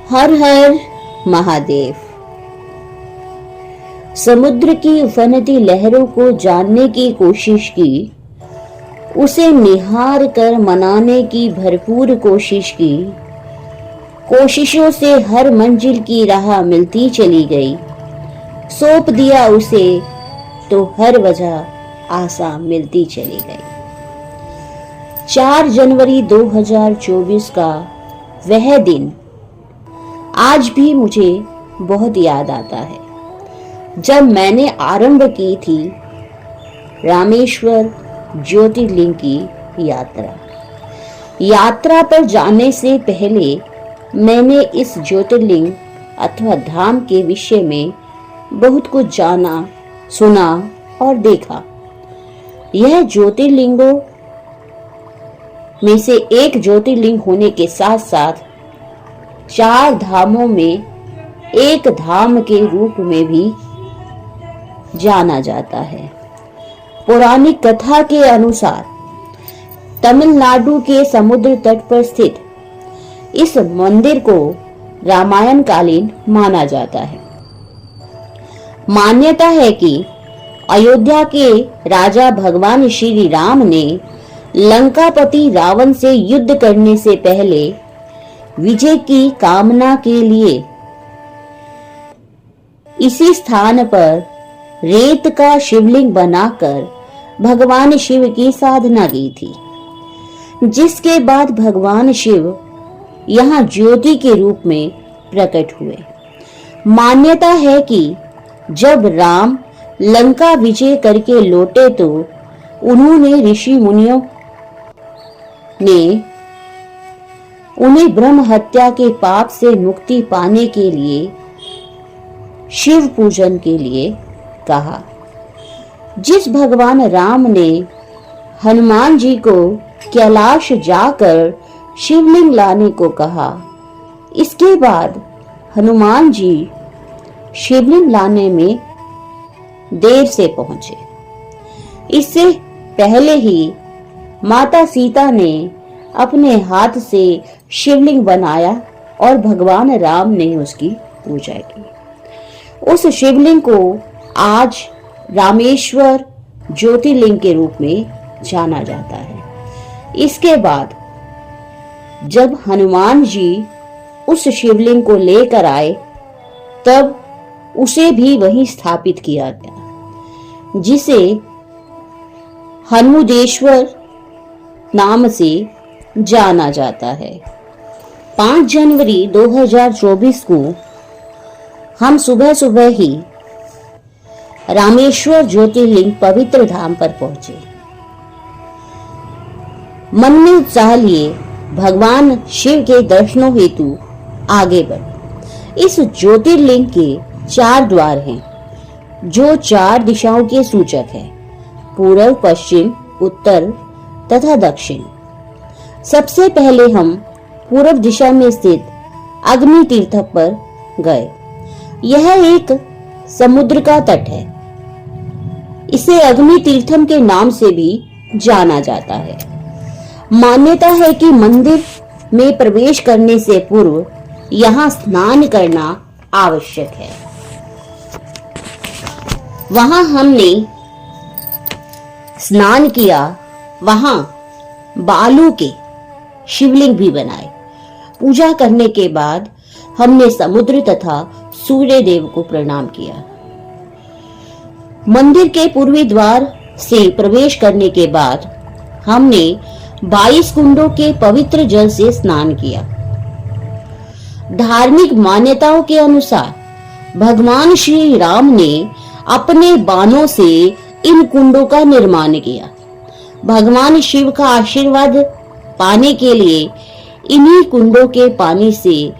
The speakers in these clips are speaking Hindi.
हर हर महादेव। समुद्र की उफनती लहरों को जानने की कोशिश की, उसे निहार कर मनाने की भरपूर कोशिश की। कोशिशों से हर मंजिल की राह मिलती चली गई। सौंप दिया उसे तो हर वजह आसा मिलती चली गई। 4 जनवरी 2024 का वह दिन आज भी मुझे बहुत याद आता है, जब मैंने आरंभ की थी रामेश्वर ज्योतिर्लिंग की यात्रा पर जाने से पहले मैंने इस ज्योतिर्लिंग अथवा धाम के विषय में बहुत कुछ जाना, सुना और देखा। यह ज्योतिर्लिंगों में से एक ज्योतिर्लिंग होने के साथ साथ 4 धामों में एक धाम के रूप में भी जाना जाता है। पौराणिक कथा के अनुसार तमिलनाडु के समुद्र तट पर स्थित इस मंदिर को रामायण कालीन माना जाता है। मान्यता है कि अयोध्या के राजा भगवान श्री राम ने लंकापति रावण से युद्ध करने से पहले विजय की कामना के लिए इसी स्थान पर रेत का शिवलिंग बनाकर भगवान शिव की साधना की थी, जिसके बाद भगवान शिव यहाँ ज्योति के रूप में प्रकट हुए। मान्यता है कि जब राम लंका विजय करके लौटे तो उन्होंने ऋषि मुनियों ने उन्हें ब्रह्म हत्या के पाप से मुक्ति पाने के लिए शिव पूजन के लिए कहा। जिस भगवान राम ने हनुमान जी को कैलाश जाकर शिवलिंग लाने को कहा, इसके बाद हनुमान जी शिवलिंग लाने में देर से पहुंचे। इससे पहले ही माता सीता ने अपने हाथ से शिवलिंग बनाया और भगवान राम ने उसकी पूजा की। उस शिवलिंग को आज रामेश्वर ज्योतिर्लिंग के रूप में जाना जाता है। इसके बाद जब हनुमान जी उस शिवलिंग को लेकर आए, तब उसे भी वहीं स्थापित किया गया, जिसे हनुदेश्वर नाम से जाना जाता है। 5 जनवरी 2024 को हम सुबह सुबह ही रामेश्वर ज्योतिर्लिंग पवित्र धाम पर पहुंचे। मन में उत्साह लिए भगवान शिव के दर्शनों हेतु आगे बढ़े। इस ज्योतिर्लिंग के 4 द्वार हैं, जो 4 दिशाओं के सूचक हैं: पूर्व, पश्चिम, उत्तर तथा दक्षिण। सबसे पहले हम पूर्व दिशा में स्थित अग्नि तीर्थ पर गए। यह एक समुद्र का तट है। इसे अग्नि तीर्थम के नाम से भी जाना जाता है। मान्यता है कि मंदिर में प्रवेश करने से पूर्व यहाँ स्नान करना आवश्यक है। वहां हमने स्नान किया। वहां बालू के शिवलिंग भी बनाए। पूजा करने के बाद हमने समुद्र तथा सूर्य देव को प्रणाम किया। मंदिर के पूर्वी द्वार से प्रवेश करने के बाद हमने 22 कुंडों के पवित्र जल से स्नान किया। धार्मिक मान्यताओं के अनुसार भगवान श्री राम ने अपने बाणों से इन कुंडों का निर्माण किया। भगवान शिव का आशीर्वाद पाने के लिए इन्हीं कुंडों के पानी से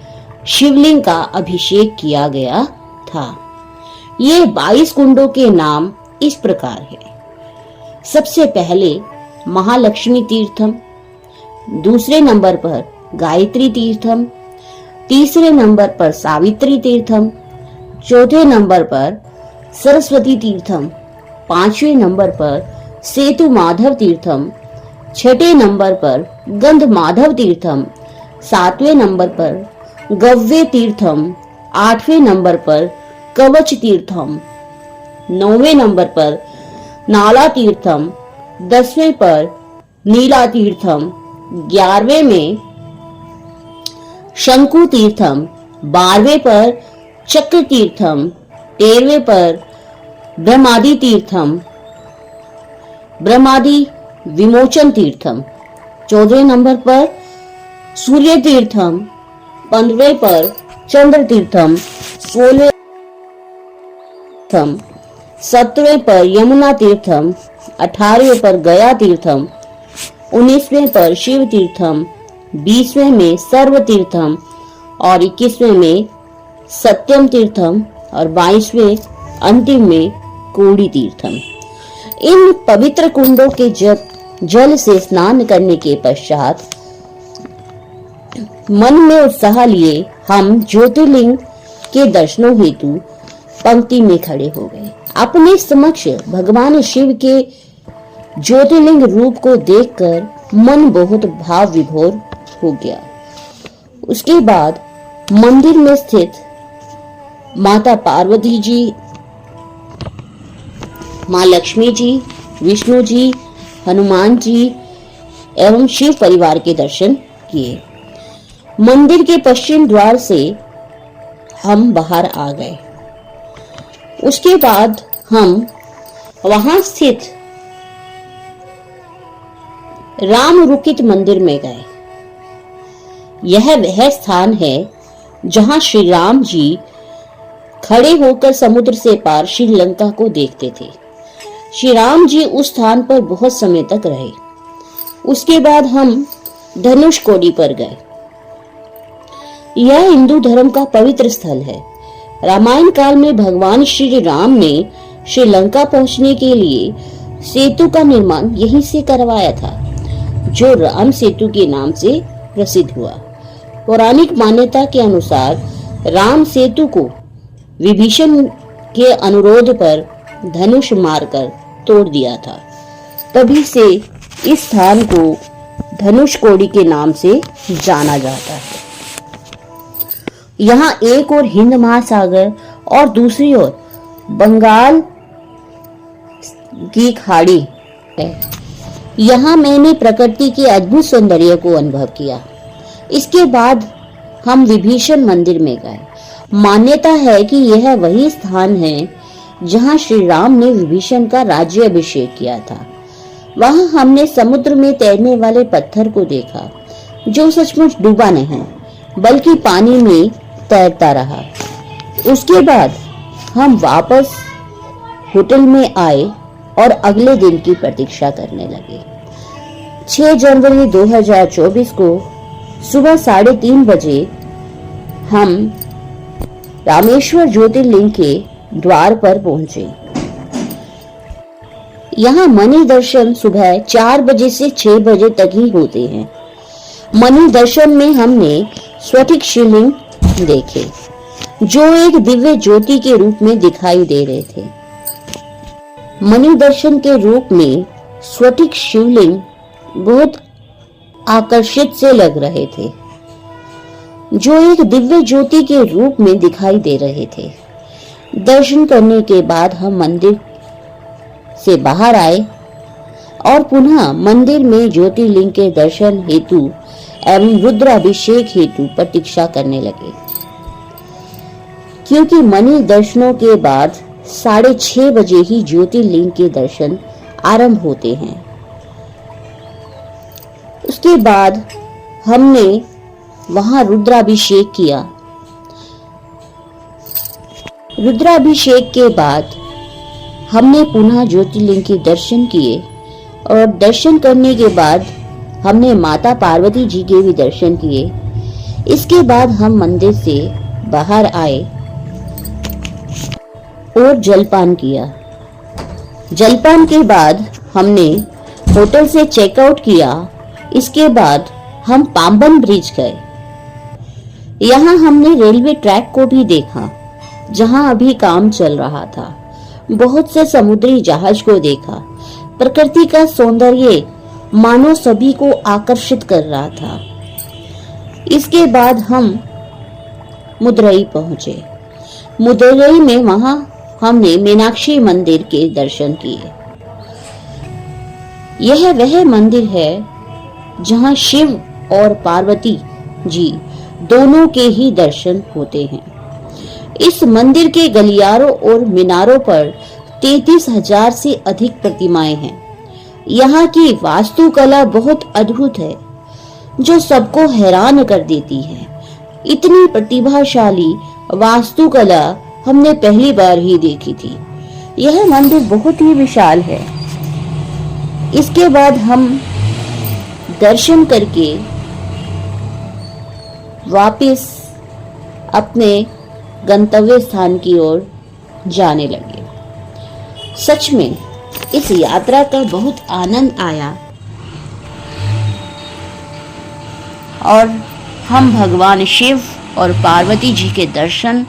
शिवलिंग का अभिषेक किया गया था। ये 22 कुंडों के नाम इस प्रकार है: सबसे पहले महालक्ष्मी तीर्थम, दूसरे नंबर पर गायत्री तीर्थम, तीसरे नंबर पर सावित्री तीर्थम, चौथे नंबर पर सरस्वती तीर्थम, 5वें नंबर पर सेतु माधव तीर्थम, 6ठे नंबर पर गंध माधव तीर्थम, 7वें नंबर पर गव्य तीर्थम, 8वें नंबर पर कवच तीर्थम, 9वें नंबर पर नाला तीर्थम, 10वें पर नीला तीर्थम, 11वें में शंकु तीर्थम, 12वें पर चक्र तीर्थम, 13वें पर ब्रह्मादि तीर्थम, ब्रह्मादि विमोचन तीर्थम, 14वें नंबर पर सूर्य तीर्थम, 15वें पर चंद्र तीर्थम, 16वें 17वें पर यमुना तीर्थम, 18वें पर गया तीर्थम, 19वें पर शिव तीर्थम, 20वें में सर्व तीर्थम और 21वें में सत्यम तीर्थम और 22वें अंतिम में कोड़ी तीर्थम। इन पवित्र कुंडों के जल से स्नान करने के पश्चात मन में उत्साह लिए हम ज्योतिर्लिंग के दर्शनों हेतु पंक्ति में खड़े हो गए। अपने समक्ष भगवान शिव के ज्योतिर्लिंग रूप को देखकर मन बहुत भाव विभोर हो गया। उसके बाद मंदिर में स्थित माता पार्वती जी, माँ लक्ष्मी जी, विष्णु जी, हनुमान जी एवं शिव परिवार के दर्शन किए। मंदिर के पश्चिम द्वार से हम बाहर आ गए। उसके बाद हम वहां स्थित राम रुकित मंदिर में गए। यह वह स्थान है जहां श्री राम जी खड़े होकर समुद्र से पार श्रीलंका को देखते थे। श्री राम जी उस स्थान पर बहुत समय तक रहे। उसके बाद हम धनुषकोडी पर गए। यह हिंदू धर्म का पवित्र स्थल है। रामायण काल में भगवान श्री राम ने श्रीलंका पहुंचने के लिए सेतु का निर्माण यहीं से करवाया था, जो राम सेतु के नाम से प्रसिद्ध हुआ। पौराणिक मान्यता के अनुसार राम सेतु को विभीषण के अनुरोध पर धनुष मारकर तोड़ दिया था। तभी से इस स्थान को धनुषकोडी के नाम से जाना जाता है। यहाँ एक ओर हिंद महासागर और दूसरी ओर बंगाल की खाड़ी है। यहाँ मैंने प्रकृति के अद्भुत सौंदर्य को अनुभव किया। इसके बाद हम विभीषण मंदिर में गए। मान्यता है कि यह वही स्थान है जहां श्री राम ने विभीषण का राज्य अभिषेक किया था। वहां हमने समुद्र में तैरने वाले पत्थर को देखा, जो सचमुच डूबा नहीं बल्कि पानी में तैरता रहा। उसके बाद हम वापस होटल में आए और अगले दिन की प्रतीक्षा करने लगे। 6 जनवरी 2024 को सुबह 3:30 बजे हम रामेश्वर ज्योतिर्लिंग के द्वार पर पहुंचे। यहाँ मणि दर्शन सुबह 4 बजे से 6 बजे तक ही होते हैं। मणि दर्शन में हमने स्फटिक शिवलिंग देखे, जो एक दिव्य ज्योति के रूप में दिखाई दे रहे थे। मणि दर्शन के रूप में स्फटिक शिवलिंग बहुत आकर्षित से लग रहे थे, जो एक दिव्य ज्योति के रूप में दिखाई दे रहे थे। दर्शन करने के बाद हम मंदिर से बाहर आए और पुनः मंदिर में ज्योतिर्लिंग के दर्शन हेतु एवं रुद्राभिषेक हेतु प्रतीक्षा करने लगे, क्योंकि मणि दर्शनों के बाद 6:30 बजे ही ज्योतिर्लिंग के दर्शन आरंभ होते हैं। उसके बाद हमने वहां रुद्राभिषेक किया। रुद्राभिषेक के बाद हमने पुनः ज्योतिर्लिंग के दर्शन किए और दर्शन करने के बाद हमने माता पार्वती जी के भी दर्शन किए। इसके बाद हम मंदिर से बाहर आए और जलपान किया। जलपान के बाद हमने होटल से चेकआउट किया। इसके बाद हम पाम्बन ब्रिज गए। यहाँ हमने रेलवे ट्रैक को भी देखा, जहाँ अभी काम चल रहा था। बहुत से समुद्री जहाज को देखा। प्रकृति का सौंदर्य मानो सभी को आकर्षित कर रहा था। इसके बाद हम मदुरई पहुंचे। मदुरई में वहां हमने मीनाक्षी मंदिर के दर्शन किए। यह वह मंदिर है जहां शिव और पार्वती जी दोनों के ही दर्शन होते हैं। इस मंदिर के गलियारों और मीनारों पर 33,000 से अधिक प्रतिमाएं हैं। यहाँ की वास्तुकला बहुत अद्भुत है, जो सबको हैरान कर देती है। इतनी प्रतिभाशाली वास्तुकला हमने पहली बार ही देखी थी। यह मंदिर बहुत ही विशाल है। इसके बाद हम दर्शन करके वापस अपने गंतव्य स्थान की ओर जाने लगे। सच में इस यात्रा का बहुत आनंद आया और हम भगवान शिव और पार्वती जी के दर्शन